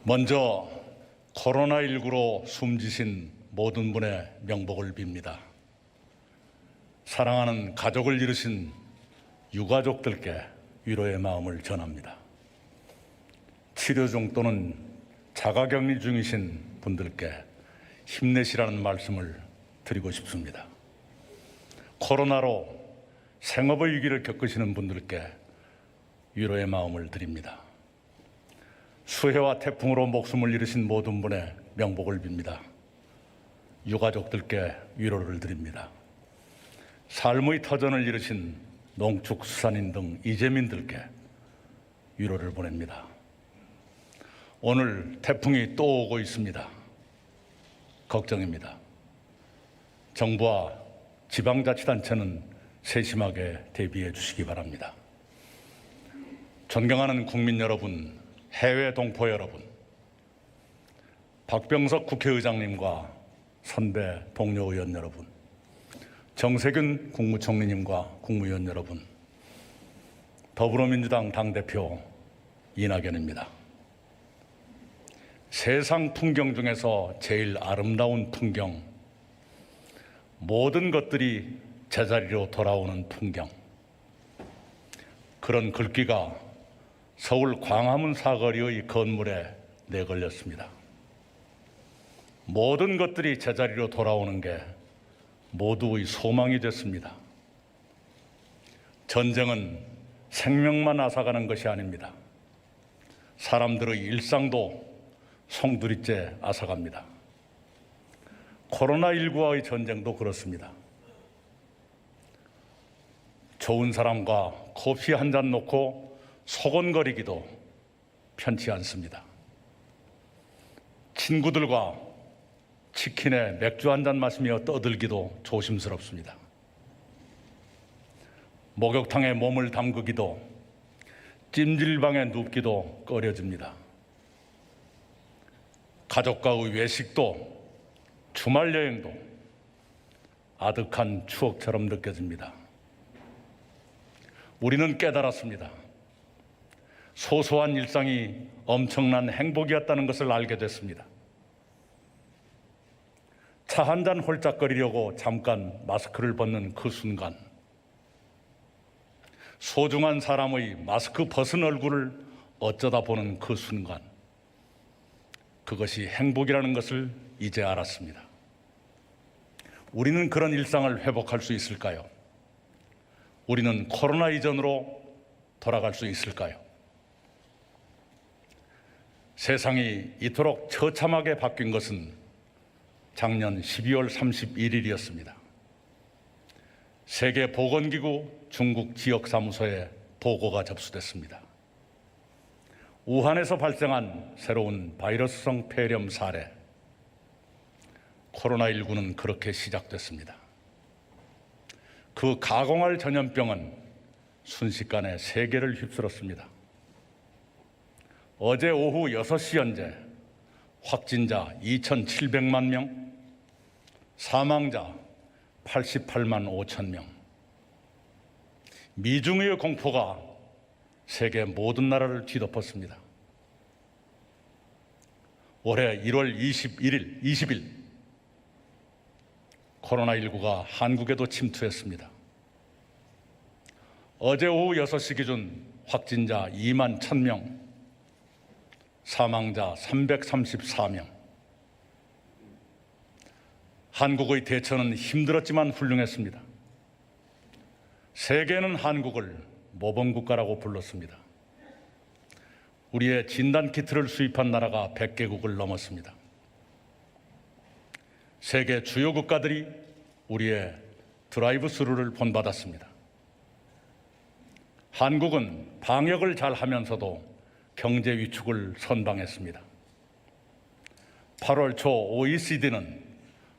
먼저 코로나19로 숨지신 모든 분의 명복을 빕니다. 사랑하는 가족을 잃으신 유가족들께 위로의 마음을 전합니다. 치료 중 또는 자가격리 중이신 분들께 힘내시라는 말씀을 드리고 싶습니다. 코로나로 생업의 위기를 겪으시는 분들께 위로의 마음을 드립니다. 수해와 태풍으로 목숨을 잃으신 모든 분의 명복을 빕니다. 유가족들께 위로를 드립니다. 삶의 터전을 잃으신 농축수산인 등 이재민들께 위로를 보냅니다. 오늘 태풍이 또 오고 있습니다. 걱정입니다. 정부와 지방자치단체는 세심하게 대비해 주시기 바랍니다. 존경하는 국민 여러분, 해외 동포 여러분, 박병석 국회의장님과 선배 동료 의원 여러분, 정세균 국무총리님과 국무위원 여러분, 더불어민주당 당대표 이낙연입니다. 세상 풍경 중에서 제일 아름다운 풍경, 모든 것들이 제자리로 돌아오는 풍경, 그런 글귀가 서울 광화문 사거리의 건물에 내걸렸습니다. 모든 것들이 제자리로 돌아오는 게 모두의 소망이 됐습니다. 전쟁은 생명만 앗아가는 것이 아닙니다. 사람들의 일상도 송두리째 앗아갑니다. 코로나19와의 전쟁도 그렇습니다. 좋은 사람과 커피 한 잔 놓고 소곤거리기도 편치 않습니다. 친구들과 치킨에 맥주 한 잔 마시며 떠들기도 조심스럽습니다. 목욕탕에 몸을 담그기도, 찜질방에 눕기도 꺼려집니다. 가족과의 외식도, 주말 여행도 아득한 추억처럼 느껴집니다. 우리는 깨달았습니다. 소소한 일상이 엄청난 행복이었다는 것을 알게 됐습니다. 차 한 잔 홀짝거리려고 잠깐 마스크를 벗는 그 순간, 소중한 사람의 마스크 벗은 얼굴을 어쩌다 보는 그 순간, 그것이 행복이라는 것을 이제 알았습니다. 우리는 그런 일상을 회복할 수 있을까요? 우리는 코로나 이전으로 돌아갈 수 있을까요? 세상이 이토록 처참하게 바뀐 것은 작년 12월 31일이었습니다. 세계보건기구 중국 지역사무소에 보고가 접수됐습니다. 우한에서 발생한 새로운 바이러스성 폐렴 사례, 코로나19는 그렇게 시작됐습니다. 그 가공할 전염병은 순식간에 세계를 휩쓸었습니다. 어제 오후 6시 현재 확진자 2,700만 명, 사망자 88만 5천 명. 미중의 공포가 세계 모든 나라를 뒤덮었습니다. 올해 1월 20일 코로나19가 한국에도 침투했습니다. 어제 오후 6시 기준 확진자 2만 1,000명, 사망자 334명. 한국의 대처는 힘들었지만 훌륭했습니다. 세계는 한국을 모범국가라고 불렀습니다. 우리의 진단키트를 수입한 나라가 100개국을 넘었습니다. 세계 주요 국가들이 우리의 드라이브 스루를 본받았습니다. 한국은 방역을 잘 하면서도 경제 위축을 선방했습니다. 8월 초 OECD는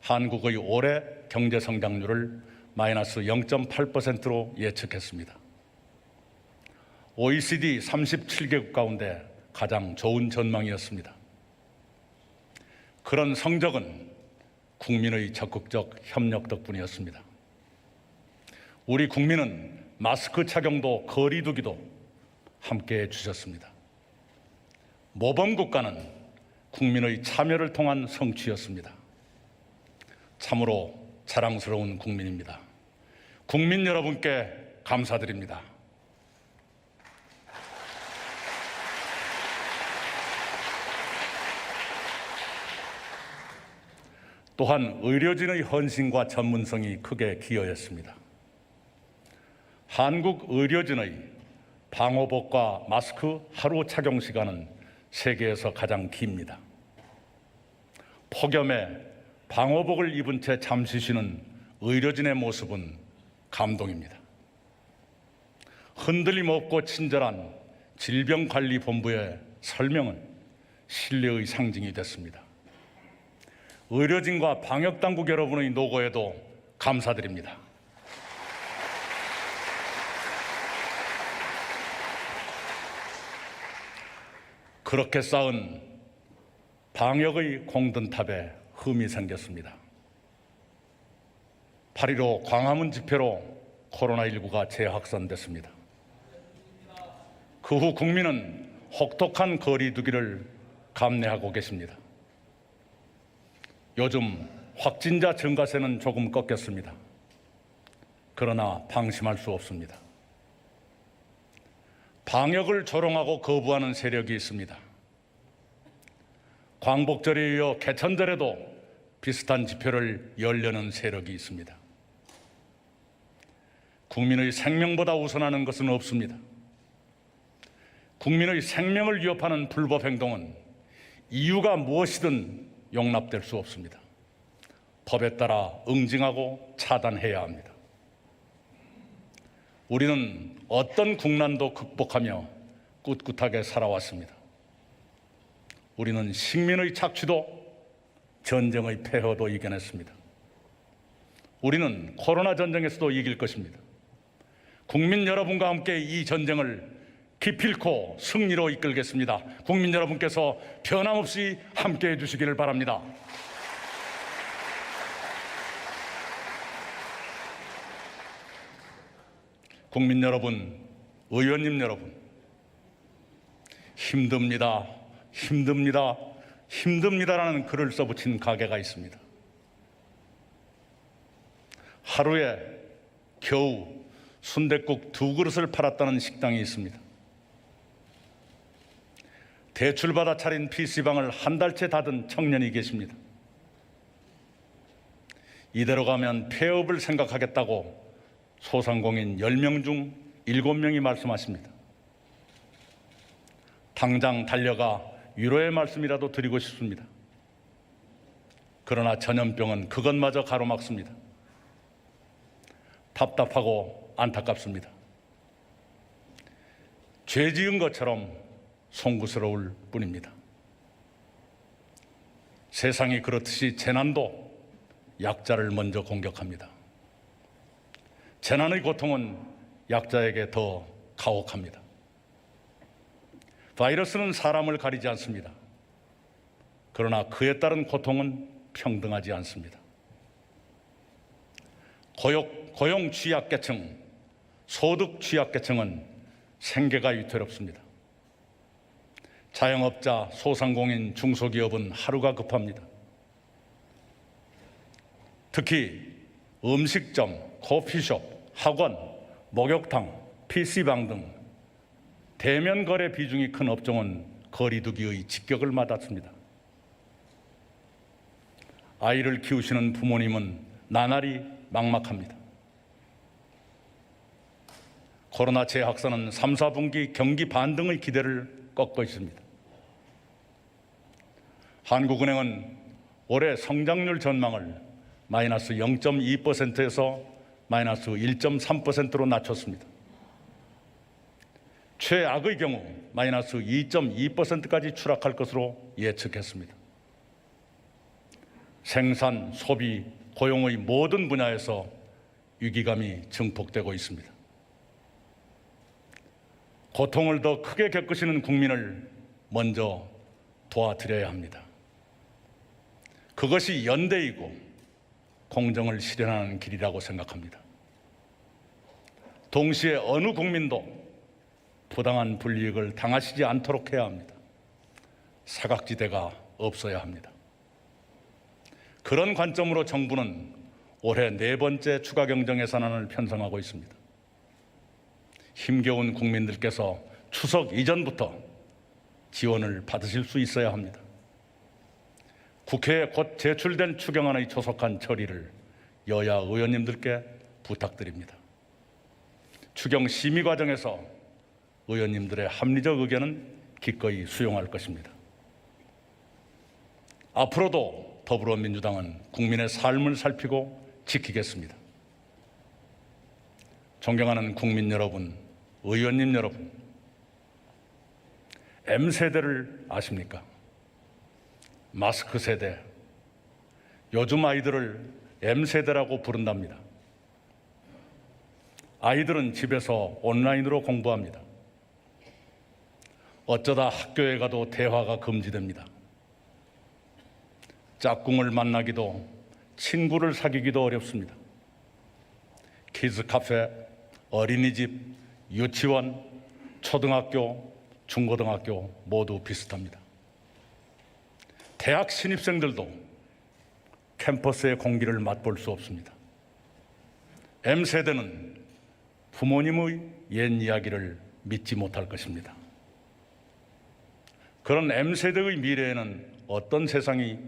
한국의 올해 경제 성장률을 마이너스 0.8%로 예측했습니다. OECD 37개국 가운데 가장 좋은 전망이었습니다. 그런 성적은 국민의 적극적 협력 덕분이었습니다. 우리 국민은 마스크 착용도 거리 두기도 함께해 주셨습니다. 모범국가는 국민의 참여를 통한 성취였습니다. 참으로 자랑스러운 국민입니다. 국민 여러분께 감사드립니다. 또한 의료진의 헌신과 전문성이 크게 기여했습니다. 한국 의료진의 방호복과 마스크 하루 착용 시간은 세계에서 가장 깁니다. 폭염에 방호복을 입은 채 잠시 쉬는 의료진의 모습은 감동입니다. 흔들림 없고 친절한 질병관리본부의 설명은 신뢰의 상징이 됐습니다. 의료진과 방역당국 여러분의 노고에도 감사드립니다. 그렇게 쌓은 방역의 공든탑에 흠이 생겼습니다. 8.15 광화문 집회로 코로나19가 재확산됐습니다. 그 후 국민은 혹독한 거리 두기를 감내하고 계십니다. 요즘 확진자 증가세는 조금 꺾였습니다. 그러나 방심할 수 없습니다. 방역을 조롱하고 거부하는 세력이 있습니다. 광복절에 이어 개천절에도 비슷한 집회를 열려는 세력이 있습니다. 국민의 생명보다 우선하는 것은 없습니다. 국민의 생명을 위협하는 불법 행동은 이유가 무엇이든 용납될 수 없습니다. 법에 따라 응징하고 차단해야 합니다. 우리는 어떤 국난도 극복하며 꿋꿋하게 살아왔습니다. 우리는 식민의 착취도 전쟁의 폐허도 이겨냈습니다. 우리는 코로나 전쟁에서도 이길 것입니다. 국민 여러분과 함께 이 전쟁을 기필코 승리로 이끌겠습니다. 국민 여러분께서 변함없이 함께해 주시기를 바랍니다. 국민 여러분, 의원님 여러분, 힘듭니다, 힘듭니다, 힘듭니다라는 글을 써붙인 가게가 있습니다. 하루에 겨우 순댓국 2그릇을 팔았다는 식당이 있습니다. 대출받아 차린 PC방을 한 달째 닫은 청년이 계십니다. 이대로 가면 폐업을 생각하겠다고 소상공인 10명 중 7명이 말씀하십니다. 당장 달려가 위로의 말씀이라도 드리고 싶습니다. 그러나 전염병은 그것마저 가로막습니다. 답답하고 안타깝습니다. 죄 지은 것처럼 송구스러울 뿐입니다. 세상이 그렇듯이 재난도 약자를 먼저 공격합니다. 재난의 고통은 약자에게 더 가혹합니다. 바이러스는 사람을 가리지 않습니다. 그러나 그에 따른 고통은 평등하지 않습니다. 고용 취약계층, 소득 취약계층은 생계가 위태롭습니다. 자영업자, 소상공인, 중소기업은 하루가 급합니다. 특히 음식점, 커피숍, 학원, 목욕탕, PC방 등 대면 거래 비중이 큰 업종은 거리두기의 직격을 맞았습니다. 아이를 키우시는 부모님은 나날이 막막합니다. 코로나 재확산은 3, 4분기 경기 반등의 기대를 꺾고 있습니다. 한국은행은 올해 성장률 전망을 마이너스 0.2%에서 마이너스 1.3%로 낮췄습니다. 최악의 경우 마이너스 2.2%까지 추락할 것으로 예측했습니다. 생산, 소비, 고용의 모든 분야에서 위기감이 증폭되고 있습니다. 고통을 더 크게 겪으시는 국민을 먼저 도와드려야 합니다. 그것이 연대이고 공정을 실현하는 길이라고 생각합니다. 동시에 어느 국민도 부당한 불이익을 당하시지 않도록 해야 합니다. 사각지대가 없어야 합니다. 그런 관점으로 정부는 올해 4번째 추가 경정 예산안을 편성하고 있습니다. 힘겨운 국민들께서 추석 이전부터 지원을 받으실 수 있어야 합니다. 국회에 곧 제출된 추경안의 조속한 처리를 여야 의원님들께 부탁드립니다. 추경 심의 과정에서 의원님들의 합리적 의견은 기꺼이 수용할 것입니다. 앞으로도 더불어민주당은 국민의 삶을 살피고 지키겠습니다. 존경하는 국민 여러분, 의원님 여러분, M세대를 아십니까? 마스크 세대, 요즘 아이들을 M세대라고 부른답니다. 아이들은 집에서 온라인으로 공부합니다. 어쩌다 학교에 가도 대화가 금지됩니다. 짝꿍을 만나기도, 친구를 사귀기도 어렵습니다. 키즈 카페, 어린이집, 유치원, 초등학교, 중고등학교 모두 비슷합니다. 대학 신입생들도 캠퍼스의 공기를 맛볼 수 없습니다. M세대는 부모님의 옛 이야기를 믿지 못할 것입니다. 그런 M세대의 미래에는 어떤 세상이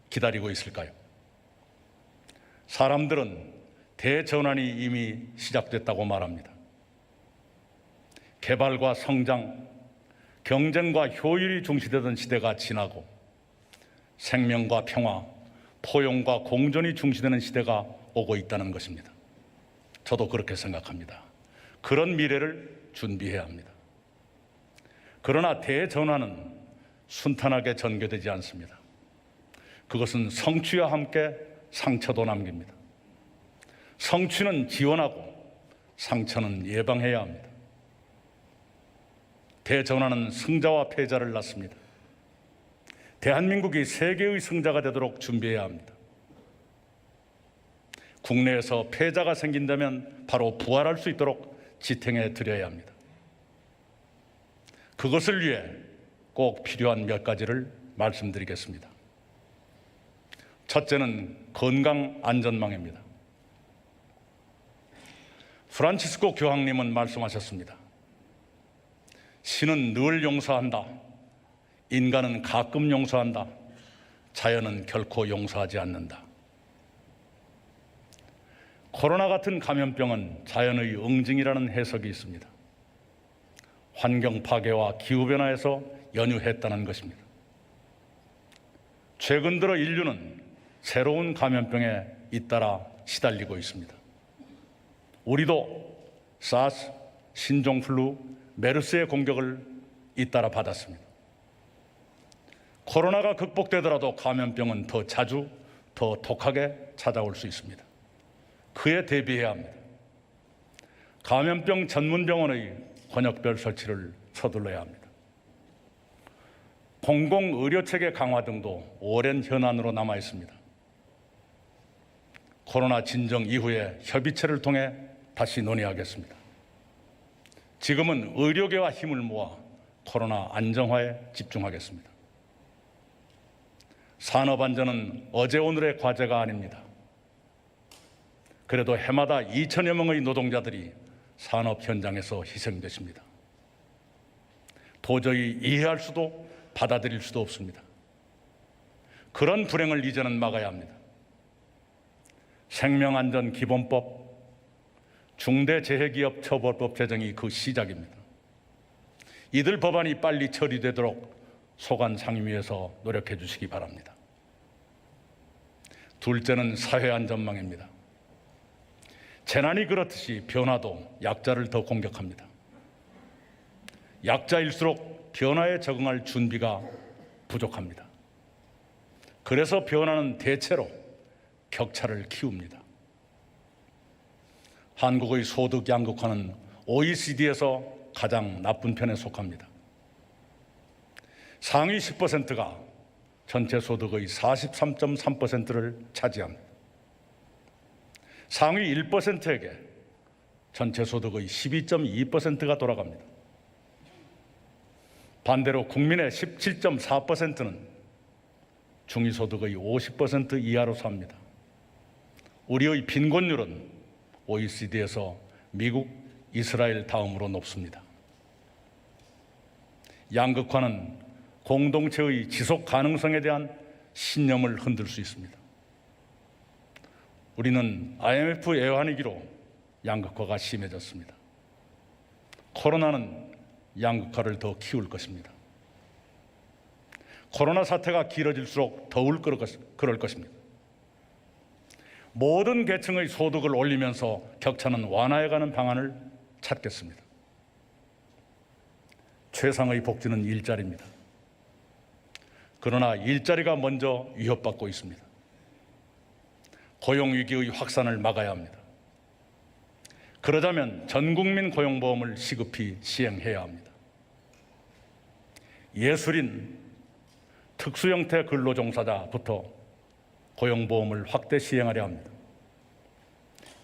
기다리고 있을까요? 사람들은 대전환이 이미 시작됐다고 말합니다. 개발과 성장, 경쟁과 효율이 중시되던 시대가 지나고 생명과 평화, 포용과 공존이 중시되는 시대가 오고 있다는 것입니다. 저도 그렇게 생각합니다. 그런 미래를 준비해야 합니다. 그러나 대전환은 순탄하게 전개되지 않습니다. 그것은 성취와 함께 상처도 남깁니다. 성취는 지원하고 상처는 예방해야 합니다. 대전환은 승자와 패자를 낳습니다. 대한민국이 세계의 승자가 되도록 준비해야 합니다. 국내에서 패자가 생긴다면 바로 부활할 수 있도록 지탱해 드려야 합니다. 그것을 위해 꼭 필요한 몇 가지를 말씀드리겠습니다. 첫째는 건강 안전망입니다. 프란치스코 교황님은 말씀하셨습니다. 신은 늘 용서한다. 인간은 가끔 용서한다. 자연은 결코 용서하지 않는다. 코로나 같은 감염병은 자연의 응징이라는 해석이 있습니다. 환경 파괴와 기후변화에서 연유했다는 것입니다. 최근 들어 인류는 새로운 감염병에 잇따라 시달리고 있습니다. 우리도 사스, 신종플루, 메르스의 공격을 잇따라 받았습니다. 코로나가 극복되더라도 감염병은 더 자주, 더 독하게 찾아올 수 있습니다. 그에 대비해야 합니다. 감염병 전문병원의 권역별 설치를 서둘러야 합니다. 공공의료체계 강화 등도 오랜 현안으로 남아 있습니다. 코로나 진정 이후에 협의체를 통해 다시 논의하겠습니다. 지금은 의료계와 힘을 모아 코로나 안정화에 집중하겠습니다. 산업안전은 어제 오늘의 과제가 아닙니다. 그래도 해마다 2천여 명의 노동자들이 산업 현장에서 희생되십니다. 도저히 이해할 수도 받아들일 수도 없습니다. 그런 불행을 이제는 막아야 합니다. 생명안전기본법, 중대재해기업 처벌법 제정이 그 시작입니다. 이들 법안이 빨리 처리되도록 소관 상임위에서 노력해 주시기 바랍니다. 둘째는 사회안전망입니다. 재난이 그렇듯이 변화도 약자를 더 공격합니다. 약자일수록 변화에 적응할 준비가 부족합니다. 그래서 변화는 대체로 격차를 키웁니다. 한국의 소득 양극화는 OECD에서 가장 나쁜 편에 속합니다. 상위 10%가 전체 소득의 43.3%를 차지합니다. 상위 1%에게 전체 소득의 12.2%가 돌아갑니다. 반대로 국민의 17.4%는 중위소득의 50% 이하로 삽니다. 우리의 빈곤율은 OECD에서 미국, 이스라엘 다음으로 높습니다. 양극화는 공동체의 지속 가능성에 대한 신념을 흔들 수 있습니다. 우리는 IMF 애환위기로 양극화가 심해졌습니다. 코로나는 양극화를 더 키울 것입니다. 코로나 사태가 길어질수록 더욱 그럴 것입니다. 모든 계층의 소득을 올리면서 격차는 완화해가는 방안을 찾겠습니다. 최상의 복지는 일자리입니다. 그러나 일자리가 먼저 위협받고 있습니다. 고용위기의 확산을 막아야 합니다. 그러자면 전국민 고용보험을 시급히 시행해야 합니다. 예술인, 특수형태 근로종사자부터 고용보험을 확대 시행하려 합니다.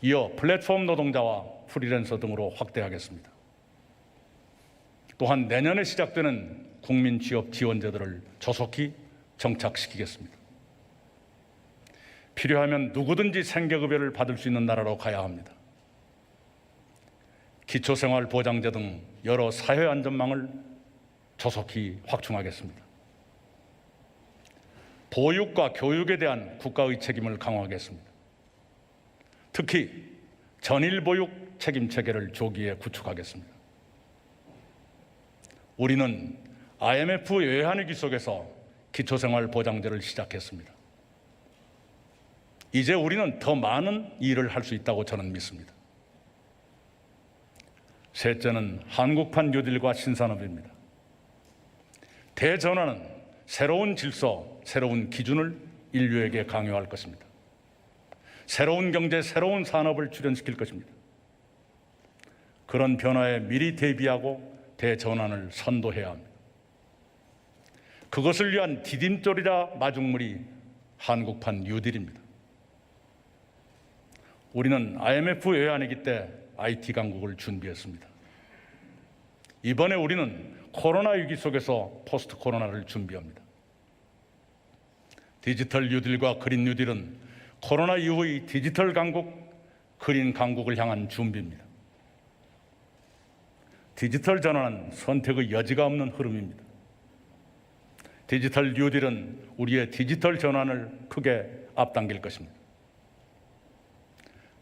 이어 플랫폼 노동자와 프리랜서 등으로 확대하겠습니다. 또한 내년에 시작되는 국민 취업 지원제도를 조속히 정착시키겠습니다. 필요하면 누구든지 생계급여를 받을 수 있는 나라로 가야 합니다. 기초생활보장제 등 여러 사회안전망을 조속히 확충하겠습니다. 보육과 교육에 대한 국가의 책임을 강화하겠습니다. 특히 전일보육 책임체계를 조기에 구축하겠습니다. 우리는 IMF 외환위기 속에서 기초생활보장제를 시작했습니다. 이제 우리는 더 많은 일을 할 수 있다고 저는 믿습니다. 셋째는 한국판 뉴딜과 신산업입니다. 대전환은 새로운 질서, 새로운 기준을 인류에게 강요할 것입니다. 새로운 경제, 새로운 산업을 출현시킬 것입니다. 그런 변화에 미리 대비하고 대전환을 선도해야 합니다. 그것을 위한 디딤돌이라 마중물이 한국판 뉴딜입니다. 우리는 IMF 외환위기 때 IT 강국을 준비했습니다. 이번에 우리는 코로나 위기 속에서 포스트 코로나를 준비합니다. 디지털 뉴딜과 그린 뉴딜은 코로나 이후의 디지털 강국, 그린 강국을 향한 준비입니다. 디지털 전환은 선택의 여지가 없는 흐름입니다. 디지털 뉴딜은 우리의 디지털 전환을 크게 앞당길 것입니다.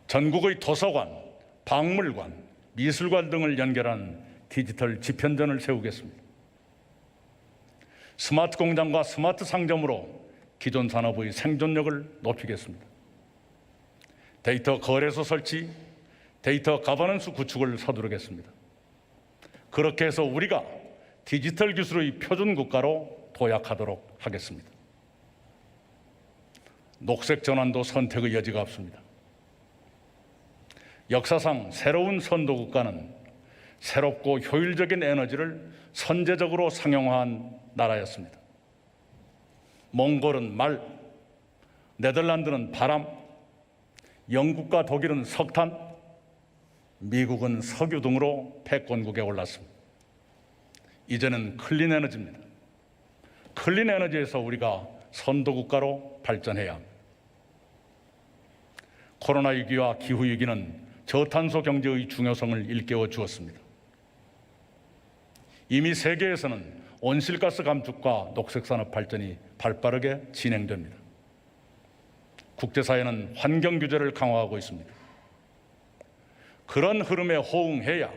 전국의 도서관, 박물관, 미술관 등을 연결하는 디지털 지편전을 세우겠습니다. 스마트 공장과 스마트 상점으로 기존 산업의 생존력을 높이겠습니다. 데이터 거래소 설치, 데이터 가버넌스 구축을 서두르겠습니다. 그렇게 해서 우리가 디지털 기술의 표준 국가로 도약하도록 하겠습니다. 녹색 전환도 선택의 여지가 없습니다. 역사상 새로운 선도 국가는 새롭고 효율적인 에너지를 선제적으로 상용화한 나라였습니다. 몽골은 말, 네덜란드는 바람, 영국과 독일은 석탄, 미국은 석유 등으로 패권국에 올랐습니다. 이제는 클린 에너지입니다. 클린 에너지에서 우리가 선도국가로 발전해야 합니다. 코로나 위기와 기후 위기는 저탄소 경제의 중요성을 일깨워 주었습니다. 이미 세계에서는 온실가스 감축과 녹색산업 발전이 발빠르게 진행됩니다. 국제사회는 환경 규제를 강화하고 있습니다. 그런 흐름에 호응해야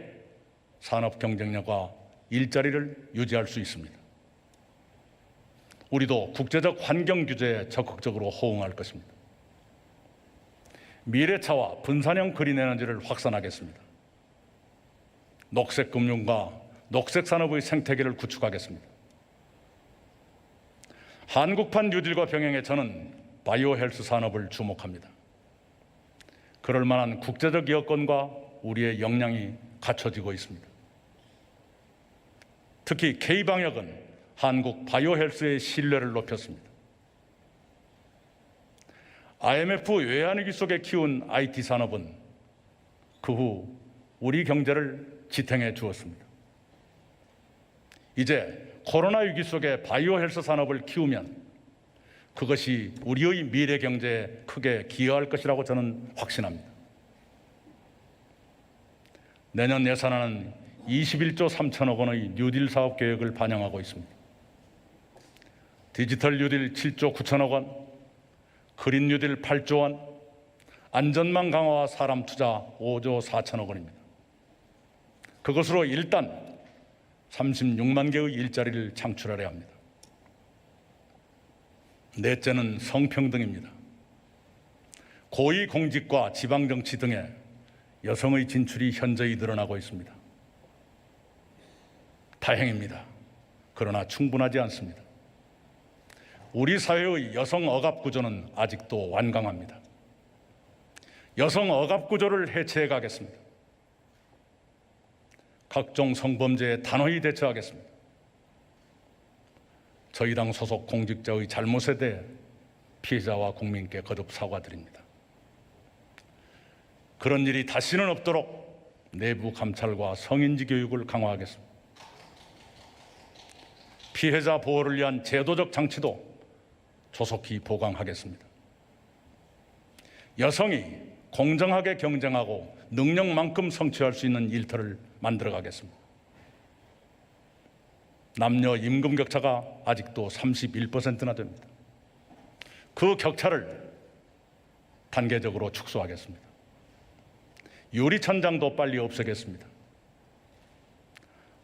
산업 경쟁력과 일자리를 유지할 수 있습니다. 우리도 국제적 환경 규제에 적극적으로 호응할 것입니다. 미래차와 분산형 그린 에너지를 확산하겠습니다. 녹색 금융과 녹색 산업의 생태계를 구축하겠습니다. 한국판 뉴딜과 병행해 저는 바이오 헬스 산업을 주목합니다. 그럴 만한 국제적 여건과 우리의 역량이 갖춰지고 있습니다. 특히 K방역은 한국 바이오 헬스의 신뢰를 높였습니다. IMF 외환위기 속에 키운 IT 산업은 그 후 우리 경제를 지탱해 주었습니다. 이제 코로나 위기 속에 바이오 헬스 산업을 키우면 그것이 우리의 미래 경제에 크게 기여할 것이라고 저는 확신합니다. 내년 예산안은 21조 3천억 원의 뉴딜 사업 계획을 반영하고 있습니다. 디지털 뉴딜 7조 9천억 원, 그린 뉴딜 8조 원, 안전망 강화와 사람 투자 5조 4천억 원입니다. 그것으로 일단 36만 개의 일자리를 창출하려 합니다. 넷째는 성평등입니다. 고위공직과 지방정치 등에 여성의 진출이 현저히 늘어나고 있습니다. 다행입니다. 그러나 충분하지 않습니다. 우리 사회의 여성 억압 구조는 아직도 완강합니다. 여성 억압 구조를 해체해 가겠습니다. 각종 성범죄에 단호히 대처하겠습니다. 저희 당 소속 공직자의 잘못에 대해 피해자와 국민께 거듭 사과드립니다. 그런 일이 다시는 없도록 내부 감찰과 성인지 교육을 강화하겠습니다. 피해자 보호를 위한 제도적 장치도 조속히 보강하겠습니다. 여성이 공정하게 경쟁하고 능력만큼 성취할 수 있는 일터를 만들어가겠습니다. 남녀 임금 격차가 아직도 31%나 됩니다. 그 격차를 단계적으로 축소하겠습니다. 유리천장도 빨리 없애겠습니다.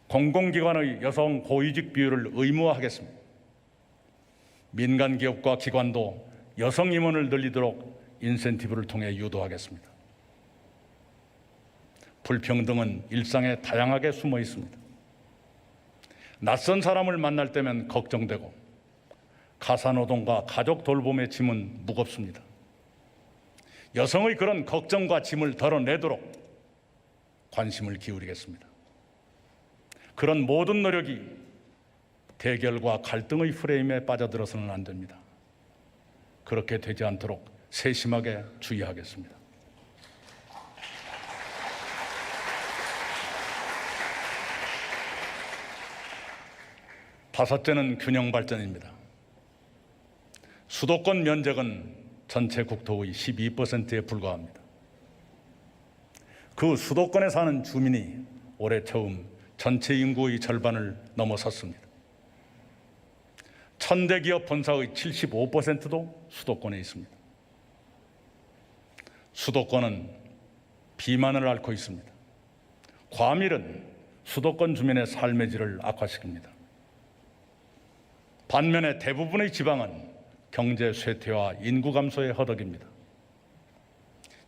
공공기관의 여성 고위직 비율을 의무화하겠습니다. 민간 기업과 기관도 여성 임원을 늘리도록 인센티브를 통해 유도하겠습니다. 불평등은 일상에 다양하게 숨어 있습니다. 낯선 사람을 만날 때면 걱정되고 가사노동과 가족 돌봄의 짐은 무겁습니다. 여성의 그런 걱정과 짐을 덜어내도록 관심을 기울이겠습니다. 그런 모든 노력이 대결과 갈등의 프레임에 빠져들어서는 안 됩니다. 그렇게 되지 않도록 세심하게 주의하겠습니다. 다섯째는 균형 발전입니다. 수도권 면적은 전체 국토의 12%에 불과합니다. 그 수도권에 사는 주민이 올해 처음 전체 인구의 절반을 넘어섰습니다. 천대 기업 본사의 75%도 수도권에 있습니다. 수도권은 비만을 앓고 있습니다. 과밀은 수도권 주민의 삶의 질을 악화시킵니다. 반면에 대부분의 지방은 경제 쇠퇴와 인구 감소에 허덕입니다.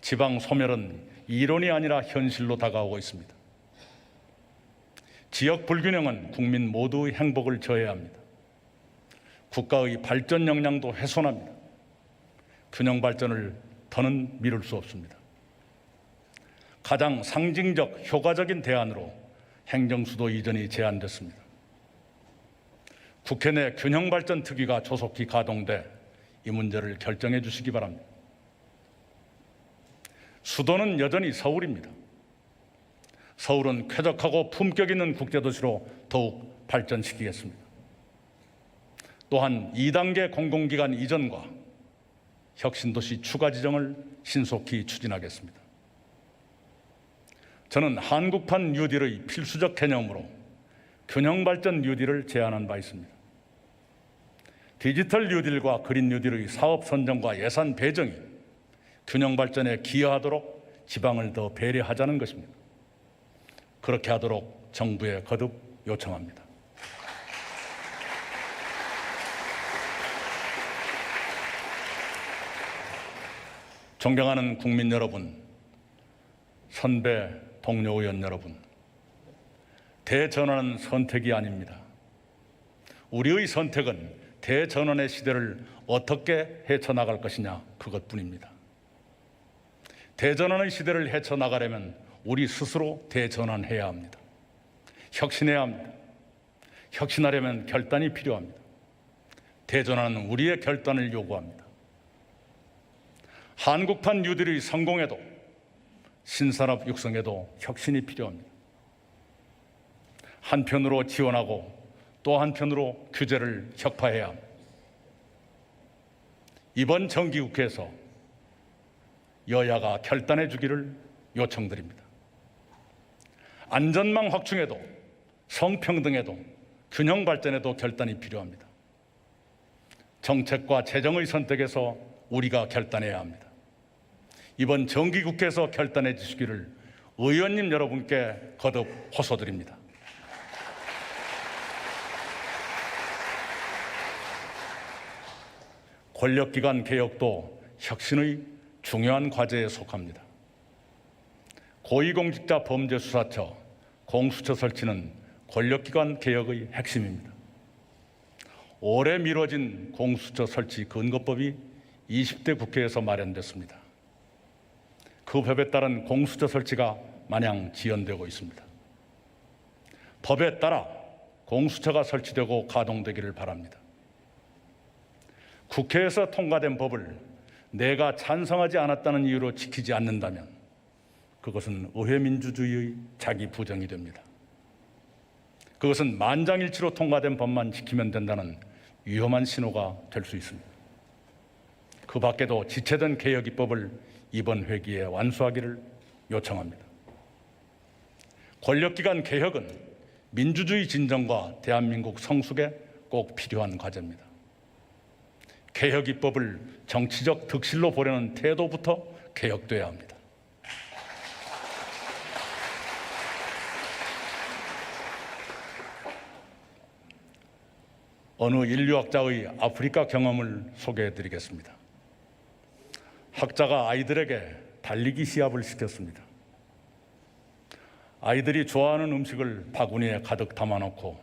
지방 소멸은 이론이 아니라 현실로 다가오고 있습니다. 지역 불균형은 국민 모두의 행복을 저해합니다. 국가의 발전 역량도 훼손합니다. 균형 발전을 더는 미룰 수 없습니다. 가장 상징적, 효과적인 대안으로 행정수도 이전이 제안됐습니다. 국회 내 균형발전 특위가 조속히 가동돼 이 문제를 결정해 주시기 바랍니다. 수도는 여전히 서울입니다. 서울은 쾌적하고 품격 있는 국제도시로 더욱 발전시키겠습니다. 또한 2단계 공공기관 이전과 혁신도시 추가 지정을 신속히 추진하겠습니다. 저는 한국판 뉴딜의 필수적 개념으로 균형발전 뉴딜을 제안한 바 있습니다. 디지털 뉴딜과 그린 뉴딜의 사업 선정과 예산 배정이 균형 발전에 기여하도록 지방을 더 배려하자는 것입니다. 그렇게 하도록 정부에 거듭 요청합니다. 존경하는 국민 여러분, 선배 동료 의원 여러분, 대전환은 선택이 아닙니다. 우리의 선택은 대전환의 시대를 어떻게 헤쳐나갈 것이냐, 그것뿐입니다. 대전환의 시대를 헤쳐나가려면 우리 스스로 대전환해야 합니다. 혁신해야 합니다. 혁신하려면 결단이 필요합니다. 대전환은 우리의 결단을 요구합니다. 한국판 뉴딜의 성공에도 신산업 육성에도 혁신이 필요합니다. 한편으로 지원하고 또 한편으로 규제를 격파해야 합니다. 이번 정기국회에서 여야가 결단해 주기를 요청드립니다. 안전망 확충에도 성평등에도 균형 발전에도 결단이 필요합니다. 정책과 재정의 선택에서 우리가 결단해야 합니다. 이번 정기국회에서 결단해 주시기를 의원님 여러분께 거듭 호소드립니다. 권력기관 개혁도 혁신의 중요한 과제에 속합니다. 고위공직자 범죄수사처, 공수처 설치는 권력기관 개혁의 핵심입니다. 오래 미뤄진 공수처 설치 근거법이 20대 국회에서 마련됐습니다. 그 법에 따른 공수처 설치가 마냥 지연되고 있습니다. 법에 따라 공수처가 설치되고 가동되기를 바랍니다. 국회에서 통과된 법을 내가 찬성하지 않았다는 이유로 지키지 않는다면 그것은 의회민주주의의 자기 부정이 됩니다. 그것은 만장일치로 통과된 법만 지키면 된다는 위험한 신호가 될 수 있습니다. 그 밖에도 지체된 개혁 입법을 이번 회기에 완수하기를 요청합니다. 권력기관 개혁은 민주주의 진정과 대한민국 성숙에 꼭 필요한 과제입니다. 개혁 입법을 정치적 득실로 보려는 태도부터 개혁돼야 합니다. 어느 인류학자의 아프리카 경험을 소개해 드리겠습니다. 학자가 아이들에게 달리기 시합을 시켰습니다. 아이들이 좋아하는 음식을 바구니에 가득 담아놓고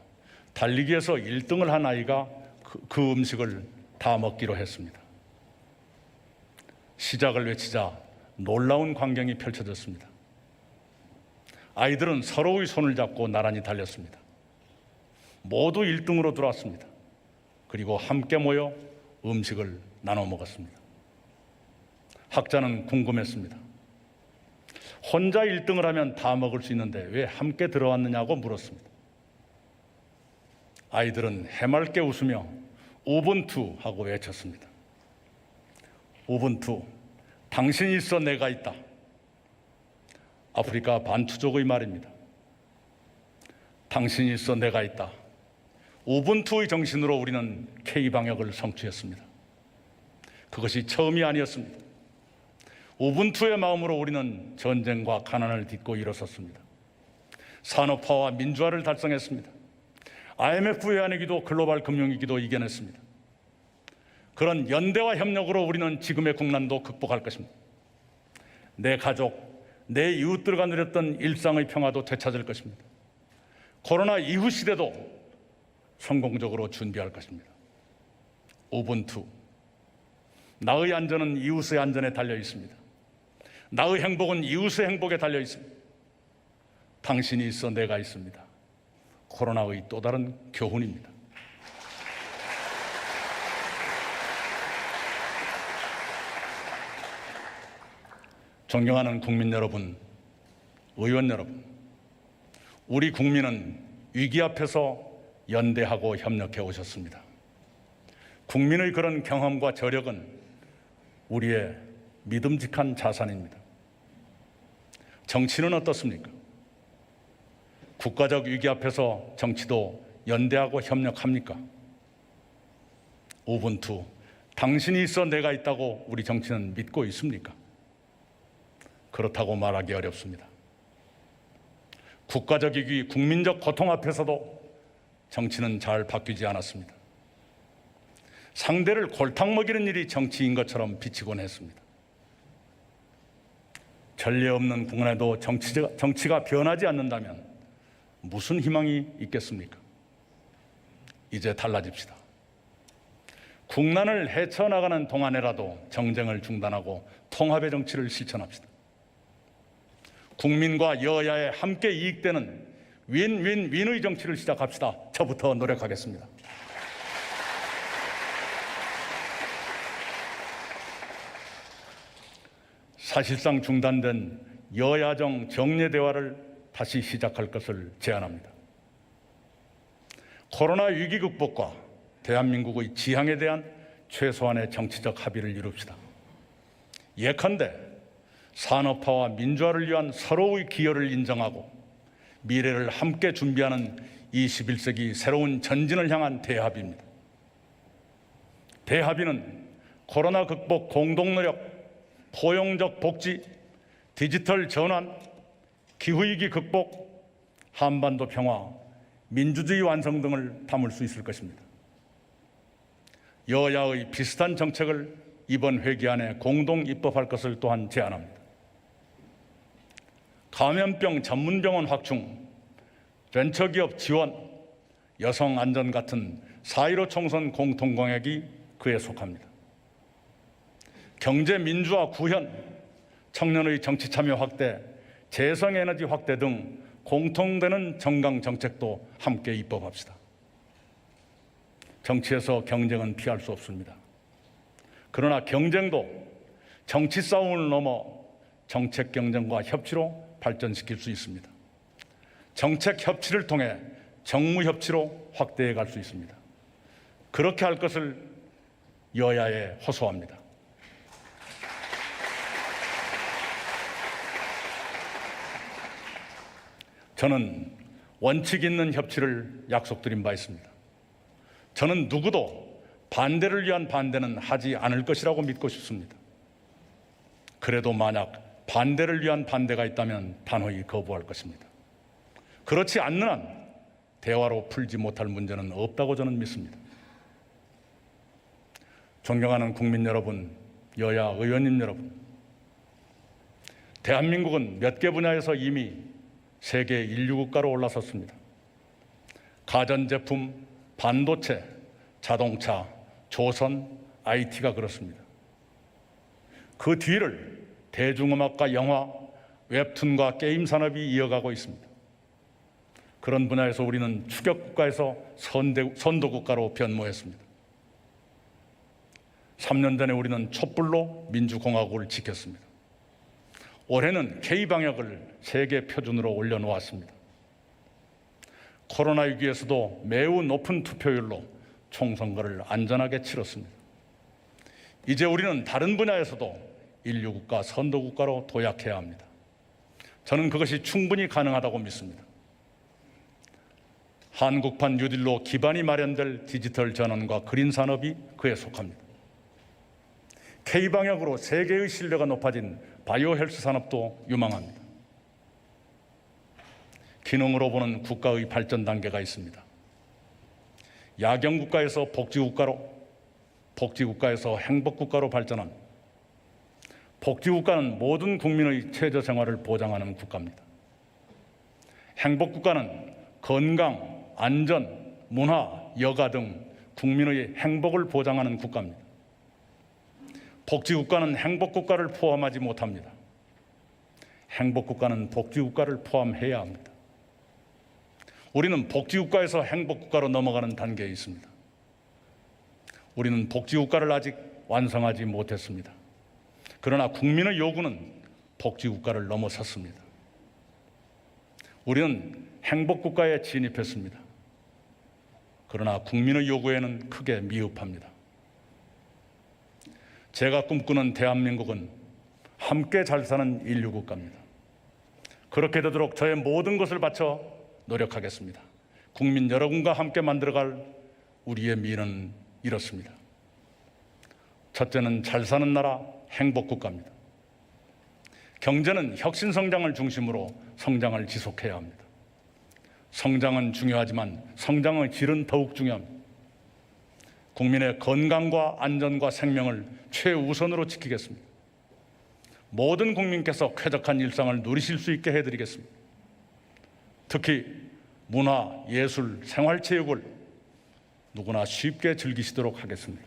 달리기에서 1등을 한 아이가 그 음식을 다 먹기로 했습니다. 시작을 외치자 놀라운 광경이 펼쳐졌습니다. 아이들은 서로의 손을 잡고 나란히 달렸습니다. 모두 1등으로 들어왔습니다. 그리고 함께 모여 음식을 나눠 먹었습니다. 학자는 궁금했습니다. 혼자 1등을 하면 다 먹을 수 있는데 왜 함께 들어왔느냐고 물었습니다. 아이들은 해맑게 웃으며 우분투 하고 외쳤습니다. 우분투, 당신이 있어 내가 있다. 아프리카 반투족의 말입니다. 당신이 있어 내가 있다. 우분투의 정신으로 우리는 K방역을 성취했습니다. 그것이 처음이 아니었습니다. 우분투의 마음으로 우리는 전쟁과 가난을 딛고 일어섰습니다. 산업화와 민주화를 달성했습니다. IMF 외환위기도 글로벌 금융위기도 이겨냈습니다. 그런 연대와 협력으로 우리는 지금의 국난도 극복할 것입니다. 내 가족, 내 이웃들과 누렸던 일상의 평화도 되찾을 것입니다. 코로나 이후 시대도 성공적으로 준비할 것입니다. 우분투, 나의 안전은 이웃의 안전에 달려 있습니다. 나의 행복은 이웃의 행복에 달려 있습니다. 당신이 있어 내가 있습니다. 코로나의 또 다른 교훈입니다. 존경하는 국민 여러분, 의원 여러분, 우리 국민은 위기 앞에서 연대하고 협력해 오셨습니다. 국민의 그런 경험과 저력은 우리의 믿음직한 자산입니다. 정치는 어떻습니까? 국가적 위기 앞에서 정치도 연대하고 협력합니까? 우분투, 당신이 있어 내가 있다고 우리 정치는 믿고 있습니까? 그렇다고 말하기 어렵습니다. 국가적 위기, 국민적 고통 앞에서도 정치는 잘 바뀌지 않았습니다. 상대를 골탕 먹이는 일이 정치인 것처럼 비치곤 했습니다. 전례 없는 국난에도 정치가 변하지 않는다면 무슨 희망이 있겠습니까? 이제 달라집시다. 국난을 헤쳐나가는 동안에라도 정쟁을 중단하고 통합의 정치를 실천합시다. 국민과 여야에 함께 이익되는 윈윈윈의 정치를 시작합시다. 저부터 노력하겠습니다. 사실상 중단된 여야정 정례 대화를 다시 시작할 것을 제안합니다. 코로나 위기 극복과 대한민국의 지향에 대한 최소한의 정치적 합의를 이룹시다. 예컨대 산업화와 민주화를 위한 서로의 기여를 인정하고 미래를 함께 준비하는 21세기 새로운 전진을 향한 대합의입니다. 대합의는 코로나 극복 공동노력, 포용적 복지, 디지털 전환, 기후위기 극복, 한반도 평화, 민주주의 완성 등을 담을 수 있을 것입니다. 여야의 비슷한 정책을 이번 회기 안에 공동 입법할 것을 또한 제안합니다. 감염병 전문병원 확충, 벤처기업 지원, 여성 안전 같은 4.15 총선 공통공약이 그에 속합니다. 경제 민주화 구현, 청년의 정치 참여 확대, 재생에너지 확대 등 공통되는 정강 정책도 함께 입법합시다. 정치에서 경쟁은 피할 수 없습니다. 그러나 경쟁도 정치 싸움을 넘어 정책 경쟁과 협치로 발전시킬 수 있습니다. 정책 협치를 통해 정무 협치로 확대해 갈 수 있습니다. 그렇게 할 것을 여야에 호소합니다. 저는 원칙 있는 협치를 약속드린 바 있습니다. 저는 누구도 반대를 위한 반대는 하지 않을 것이라고 믿고 싶습니다. 그래도 만약 반대를 위한 반대가 있다면 단호히 거부할 것입니다. 그렇지 않는 한 대화로 풀지 못할 문제는 없다고 저는 믿습니다. 존경하는 국민 여러분, 여야 의원님 여러분, 대한민국은 몇 개 분야에서 이미 세계 인류 국가로 올라섰습니다. 가전제품, 반도체, 자동차, 조선, IT가 그렇습니다. 그 뒤를 대중음악과 영화, 웹툰과 게임 산업이 이어가고 있습니다. 그런 분야에서 우리는 추격국가에서 선도국가로 변모했습니다. 3년 전에 우리는 촛불로 민주공화국을 지켰습니다. 올해는 K방역을 세계 표준으로 올려놓았습니다. 코로나 위기에서도 매우 높은 투표율로 총선거를 안전하게 치렀습니다. 이제 우리는 다른 분야에서도 인류국가, 선도국가로 도약해야 합니다. 저는 그것이 충분히 가능하다고 믿습니다. 한국판 뉴딜로 기반이 마련될 디지털 전환과 그린 산업이 그에 속합니다. K방역으로 세계의 신뢰가 높아진 바이오 헬스 산업도 유망합니다. 기능으로 보는 국가의 발전 단계가 있습니다. 야경국가에서 복지국가로, 복지국가에서 행복국가로 발전합니다. 복지국가는 모든 국민의 최저 생활을 보장하는 국가입니다. 행복국가는 건강, 안전, 문화, 여가 등 국민의 행복을 보장하는 국가입니다. 복지국가는 행복국가를 포함하지 못합니다. 행복국가는 복지국가를 포함해야 합니다. 우리는 복지국가에서 행복국가로 넘어가는 단계에 있습니다. 우리는 복지국가를 아직 완성하지 못했습니다. 그러나 국민의 요구는 복지국가를 넘어섰습니다. 우리는 행복국가에 진입했습니다. 그러나 국민의 요구에는 크게 미흡합니다. 제가 꿈꾸는 대한민국은 함께 잘 사는 인류국가입니다. 그렇게 되도록 저의 모든 것을 바쳐 노력하겠습니다. 국민 여러분과 함께 만들어갈 우리의 미래는 이렇습니다. 첫째는 잘 사는 나라, 행복국가입니다. 경제는 혁신성장을 중심으로 성장을 지속해야 합니다. 성장은 중요하지만 성장의 질은 더욱 중요합니다. 국민의 건강과 안전과 생명을 최우선으로 지키겠습니다. 모든 국민께서 쾌적한 일상을 누리실 수 있게 해드리겠습니다. 특히 문화, 예술, 생활체육을 누구나 쉽게 즐기시도록 하겠습니다.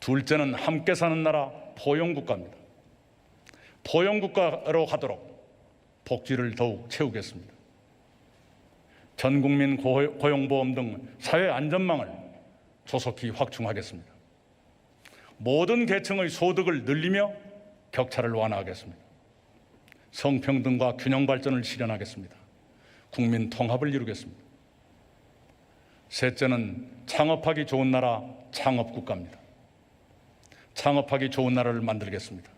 둘째는 함께 사는 나라, 포용국가입니다. 포용국가로 가도록 복지를 더욱 채우겠습니다. 전국민 고용보험 등 사회 안전망을 조속히 확충하겠습니다. 모든 계층의 소득을 늘리며 격차를 완화하겠습니다. 성평등과 균형 발전을 실현하겠습니다. 국민 통합을 이루겠습니다. 셋째는 창업하기 좋은 나라, 창업국가입니다. 창업하기 좋은 나라를 만들겠습니다.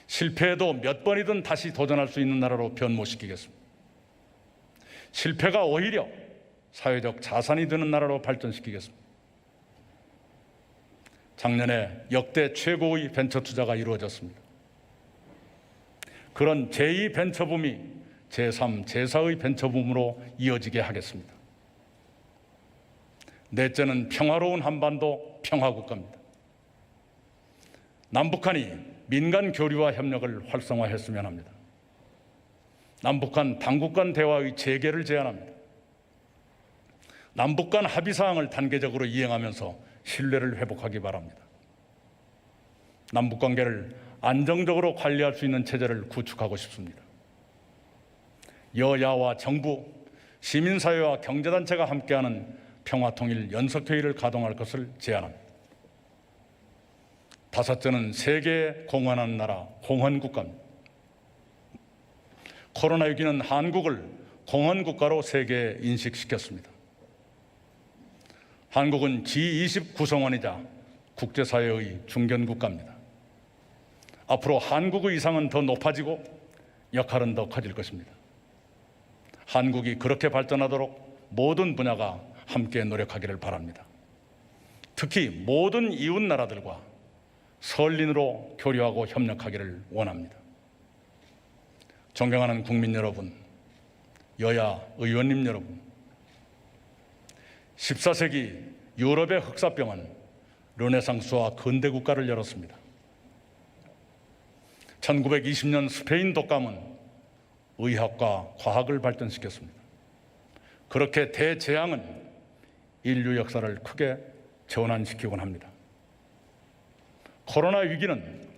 실패해도 몇 번이든 다시 도전할 수 있는 나라로 변모시키겠습니다. 실패가 오히려 사회적 자산이 되는 나라로 발전시키겠습니다. 작년에 역대 최고의 벤처 투자가 이루어졌습니다. 그런 제2 벤처붐이 제3, 제4의 벤처붐으로 이어지게 하겠습니다. 넷째는 평화로운 한반도 평화국가입니다. 남북한이 민간 교류와 협력을 활성화했으면 합니다. 남북한 당국 간 대화의 재개를 제안합니다. 남북 간 합의사항을 단계적으로 이행하면서 신뢰를 회복하기 바랍니다. 남북 관계를 안정적으로 관리할 수 있는 체제를 구축하고 싶습니다. 여야와 정부, 시민사회와 경제단체가 함께하는 평화통일 연석회의를 가동할 것을 제안합니다. 다섯째는 세계에 공헌하는 나라, 공헌국가입니다. 코로나19는 한국을 공헌국가로 세계에 인식시켰습니다. 한국은 G20 구성원이자 국제사회의 중견국가입니다. 앞으로 한국의 위상은 더 높아지고 역할은 더 커질 것입니다. 한국이 그렇게 발전하도록 모든 분야가 함께 노력하기를 바랍니다. 특히 모든 이웃 나라들과 설린으로 교류하고 협력하기를 원합니다. 존경하는 국민 여러분, 여야 의원님 여러분, 14세기 유럽의 흑사병은 르네상스와 근대국가를 열었습니다. 1920년 스페인 독감은 의학과 과학을 발전시켰습니다. 그렇게 대재앙은 인류 역사를 크게 전환시키곤 합니다. 코로나 위기는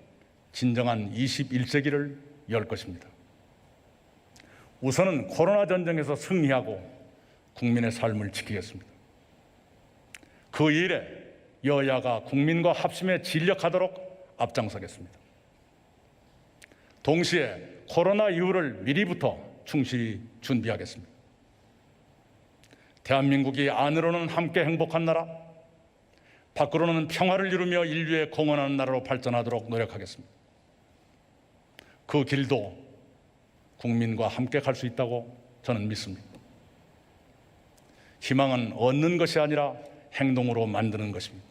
진정한 21세기를 열 것입니다. 우선은 코로나 전쟁에서 승리하고 국민의 삶을 지키겠습니다. 그 일에 여야가 국민과 합심해 진력하도록 앞장서겠습니다. 동시에 코로나 이후를 미리부터 충실히 준비하겠습니다. 대한민국이 안으로는 함께 행복한 나라, 밖으로는 평화를 이루며 인류에 공헌하는 나라로 발전하도록 노력하겠습니다. 그 길도 국민과 함께 갈 수 있다고 저는 믿습니다. 희망은 얻는 것이 아니라 행동으로 만드는 것입니다.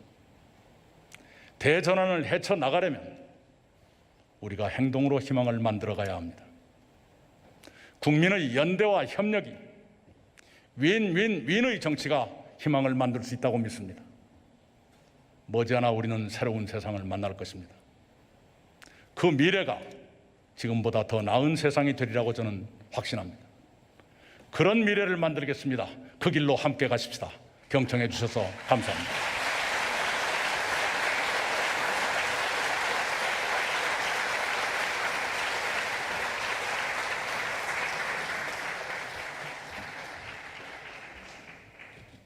대전환을 헤쳐나가려면 우리가 행동으로 희망을 만들어가야 합니다. 국민의 연대와 협력이 윈윈윈의 정치가 희망을 만들 수 있다고 믿습니다. 머지않아 우리는 새로운 세상을 만날 것입니다. 그 미래가 지금보다 더 나은 세상이 되리라고 저는 확신합니다. 그런 미래를 만들겠습니다. 그 길로 함께 가십시다. 경청해 주셔서 감사합니다.